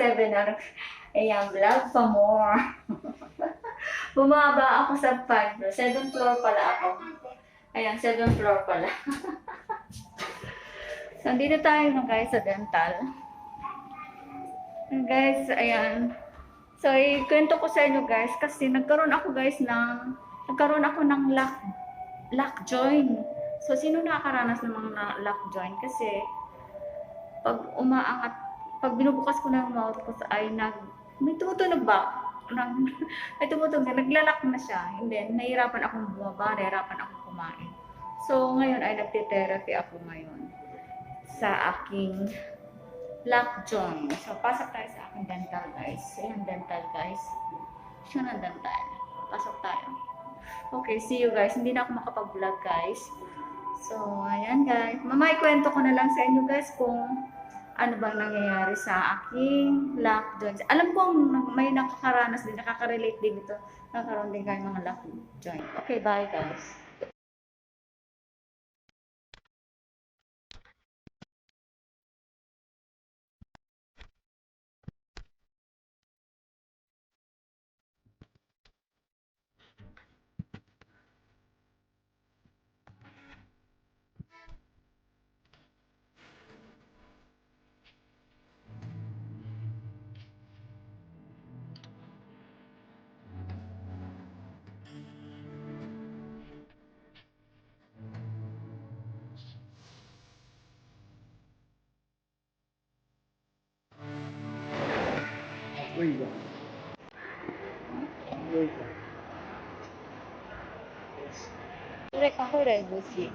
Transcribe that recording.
7 na. Ayan, vlog pa more. Bumaba ako sa 5 floor. 7th floor pala ako. Ayan, 7th floor pala. So, dito tayo no guys sa dental. And guys, ayan. So, ikwento ko sa inyo guys kasi nagkaroon ako ng lock joint. So, sino nakakaranas ng mga lock joint? Kasi, pag umaangat, pag binubukas ko na yung mouth ko ay may tumutunog ba? May tumutunog, naglalak na siya. And then, nahihirapan akong bumaba, nahihirapan akong kumain. So, ngayon ay nagte-therapy ako ngayon sa aking lock joint. So, pasok tayo sa aking dental guys. Ayan, dental guys. Siya na dental. Pasok tayo. Okay, see you guys. Hindi na ako makapag-vlog guys. So, ayan guys. Mamay kwento ko na lang sa inyo guys kung ano bang nangyayari sa aking lock joints. Alam ko may nakakaranas din, nakaka-relate din ito. Nagkaroon din kayo mga lock joint. Okay, bye guys. 그래, 그래, 뭐지?